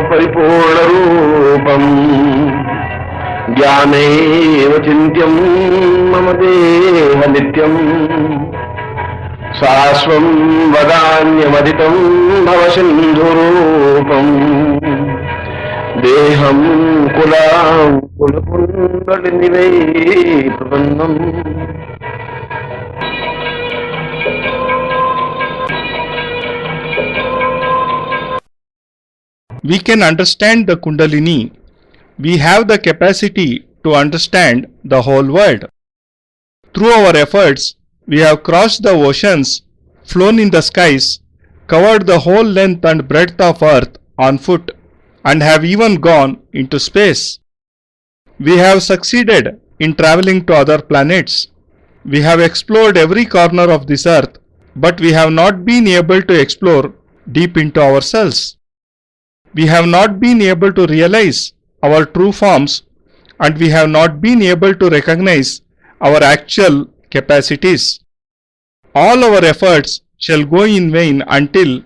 परिपूर्णरूपम् ज्ञानैव चिन्त्यं मम देह नित्यम् शाश्वं वदान्यमदितं भवसिन्धुरूपम् देहं कुलाकुलकुण्डलिनिवै प्रपन्नम्. We can understand the Kundalini. We have the capacity to understand the whole world. Through our efforts, we have crossed the oceans, flown in the skies, covered the whole length and breadth of earth on foot, and have even gone into space. We have succeeded in traveling to other planets. We have explored every corner of this earth, but we have not been able to explore deep into ourselves. We have not been able to realize our true forms, and we have not been able to recognize our actual capacities. All our efforts shall go in vain until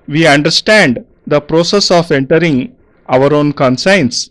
we understand the process of entering our own conscience.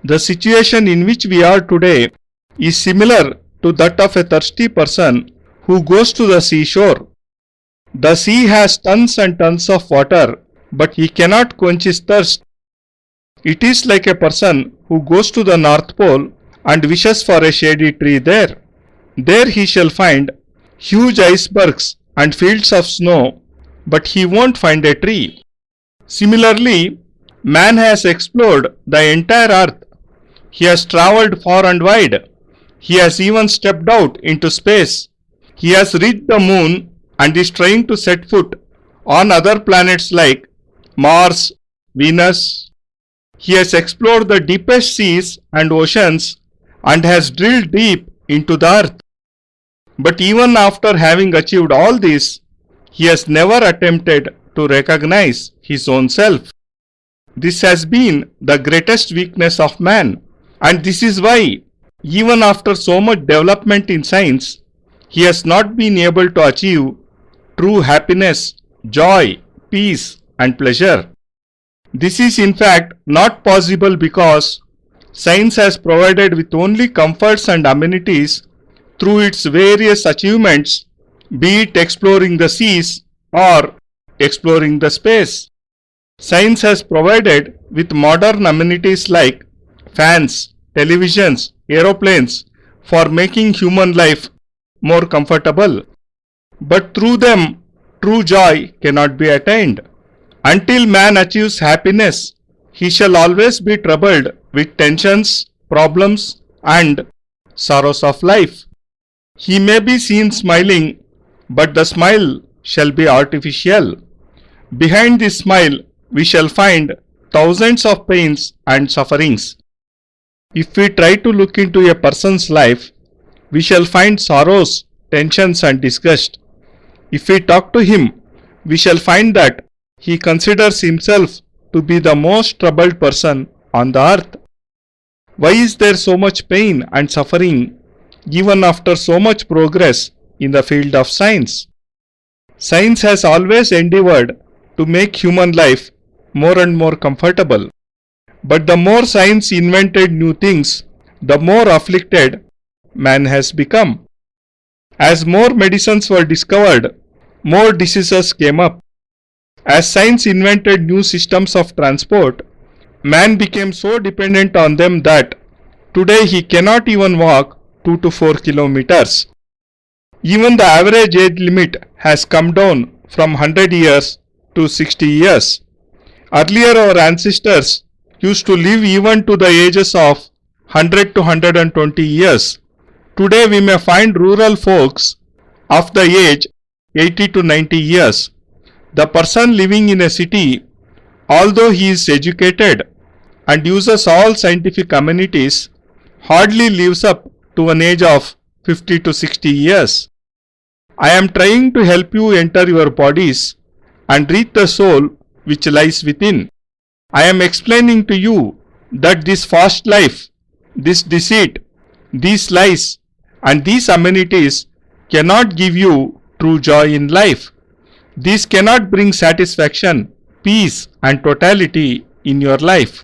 The situation in which we are today is similar to that of a thirsty person who goes to the seashore. The sea has tons and tons of water, but he cannot quench his thirst. It is like a person who goes to the North Pole and wishes for a shady tree there. There he shall find huge icebergs and fields of snow, but he won't find a tree. Similarly, man has explored the entire earth. He has travelled far and wide. He has even stepped out into space. He has reached the moon and is trying to set foot on other planets like Mars, Venus. He has explored the deepest seas and oceans and has drilled deep into the earth. But even after having achieved all this, he has never attempted to recognize his own self. This has been the greatest weakness of man, and this is why, even after so much development in science, he has not been able to achieve true happiness, joy, peace, and pleasure. This is in fact not possible because science has provided with only comforts and amenities through its various achievements, be it exploring the seas or exploring the space. Science has provided with modern amenities like fans, televisions, aeroplanes for making human life more comfortable. But through them, true joy cannot be attained. Until man achieves happiness, he shall always be troubled with tensions, problems, and sorrows of life. He may be seen smiling, but the smile shall be artificial. Behind this smile, we shall find thousands of pains and sufferings. If we try to look into a person's life, we shall find sorrows, tensions, and disgust. If we talk to him, we shall find that he considers himself to be the most troubled person on the earth. Why is there so much pain and suffering even after so much progress in the field of science? Science has always endeavored to make human life more and more comfortable. But the more science invented new things, the more afflicted man has become. As more medicines were discovered, more diseases came up. As science invented new systems of transport, man became so dependent on them that today he cannot even walk 2 to 4 kilometers. Even the average age limit has come down from 100 years to 60 years. Earlier our ancestors used to live even to the ages of 100 to 120 years. Today we may find rural folks of the age 80 to 90 years. The person living in a city, although he is educated and uses all scientific amenities, hardly lives up to an age of 50 to 60 years. I am trying to help you enter your bodies and reach the soul which lies within. I am explaining to you that this fast life, this deceit, these lies, and these amenities cannot give you true joy in life. These cannot bring satisfaction, peace, and totality in your life.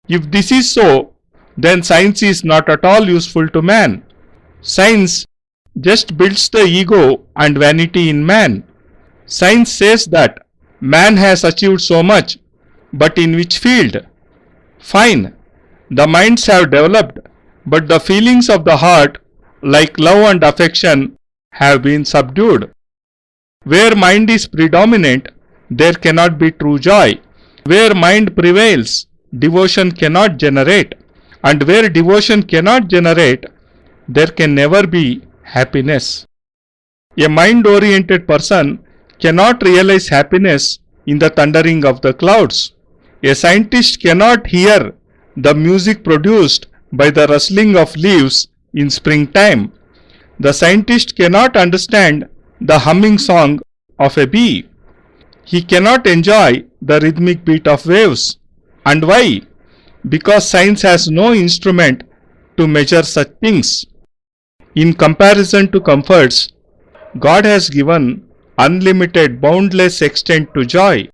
If this is so, then science is not at all useful to man. Science just builds the ego and vanity in man. Science says that man has achieved so much, but in which field? Fine, the minds have developed, but the feelings of the heart, like love and affection, have been subdued. Where mind is predominant, there cannot be true joy. Where mind prevails, devotion cannot generate. And where devotion cannot generate, there can never be happiness. A mind-oriented person cannot realize happiness in the thundering of the clouds. A scientist cannot hear the music produced by the rustling of leaves in springtime. The scientist cannot understand the humming song of a bee. He cannot enjoy the rhythmic beat of waves. And why? Because science has no instrument to measure such things. In comparison to comforts, God has given unlimited, boundless extent to joy.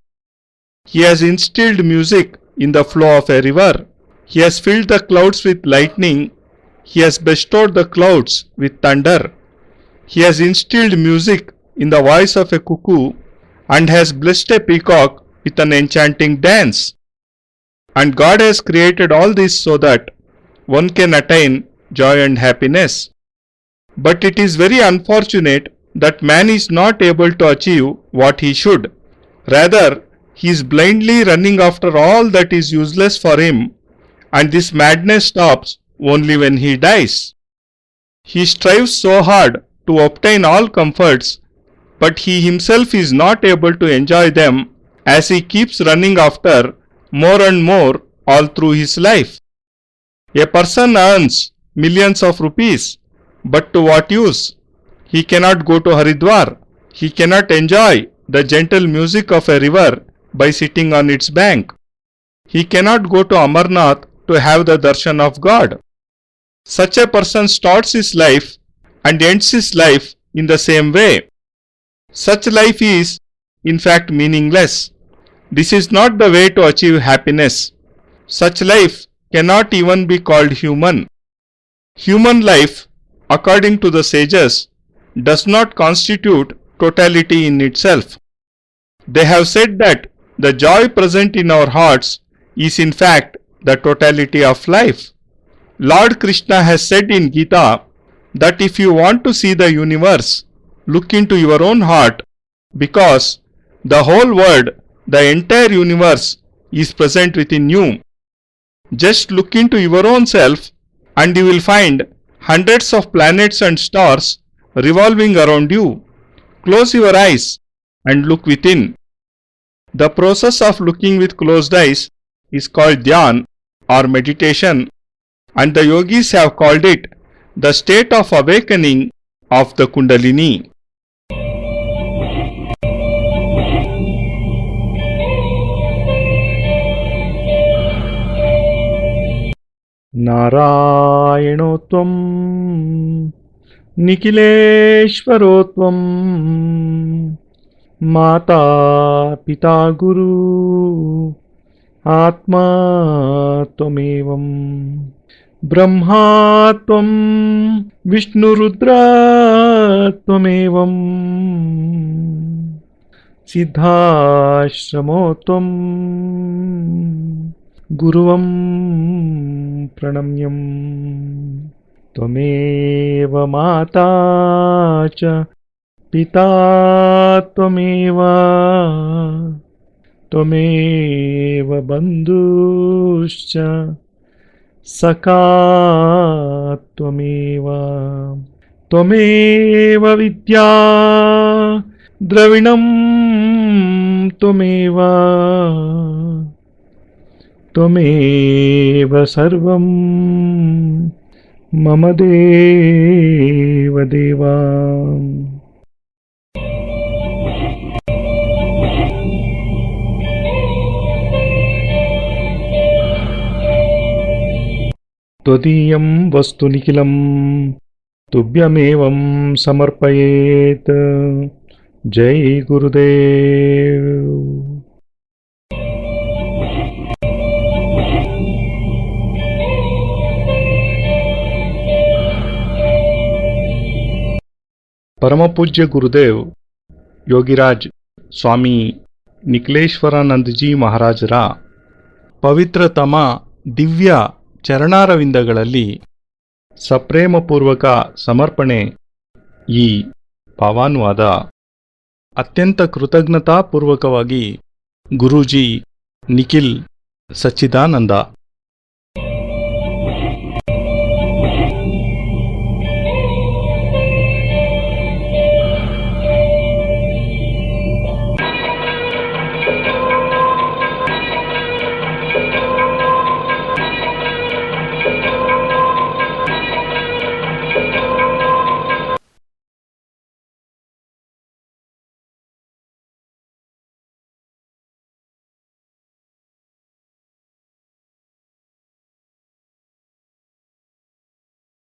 He has instilled music in the flow of a river. He has filled the clouds with lightning. He has bestowed the clouds with thunder. He has instilled music in the voice of a cuckoo and has blessed a peacock with an enchanting dance. And God has created all this so that one can attain joy and happiness. But it is very unfortunate that man is not able to achieve what he should. Rather, he is blindly running after all that is useless for him, and this madness stops only when he dies. He strives so hard to obtain all comforts, but he himself is not able to enjoy them, as he keeps running after more and more all through his life. A person earns millions of rupees, but to what use? He cannot go to Haridwar. He cannot enjoy the gentle music of a river by sitting on its bank. He cannot go to Amarnath to have the darshan of God. Such a person starts his life and ends his life in the same way. Such life is, in fact, meaningless. This is not the way to achieve happiness. Such life cannot even be called human. Human life, according to the sages, does not constitute totality in itself. They have said that the joy present in our hearts is in fact the totality of life. Lord Krishna has said in Gita that if you want to see the universe, look into your own heart, because the whole world, the entire universe, is present within you. Just look into your own self and you will find hundreds of planets and stars revolving around you. Close your eyes and look within. The process of looking with closed eyes is called dhyan or meditation, and the yogis have called it the state of awakening of the Kundalini. Narayano Nikhileshwarananda Mata Pita Guru Atma Twamevam Brahma Tvam Vishnu Rudra Twamevam Siddhashramo Tvam Guruvam Pranamyam Tvameva Mata Cha Pita Tvameva Tvameva Bandhuscha Saka Tvameva Tvameva Vidya Dravinam Tvameva Tvameva Sarvam Mama Deva Deva. Twadeeyam Vastu Nikhilam Tubyamevam Samarpayeth. Jai Gurudev. ಪರಮಪೂಜ್ಯ ಗುರುದೇವ್ ಯೋಗಿರಾಜ್ ಸ್ವಾಮಿ ನಿಖಿಲೇಶ್ವರಾನಂದಜಿ ಮಹಾರಾಜರ ಪವಿತ್ರತಮ ದಿವ್ಯ ಚರಣಾರವಿಂದಗಳಲ್ಲಿ ಸಪ್ರೇಮಪೂರ್ವಕ ಸಮರ್ಪಣೆ ಈ ಭಾವಾನುವಾದ ಅತ್ಯಂತ ಕೃತಜ್ಞತಾಪೂರ್ವಕವಾಗಿ ಗುರೂಜಿ ನಿಖಿಲ್ ಸಚ್ಚಿದಾನಂದ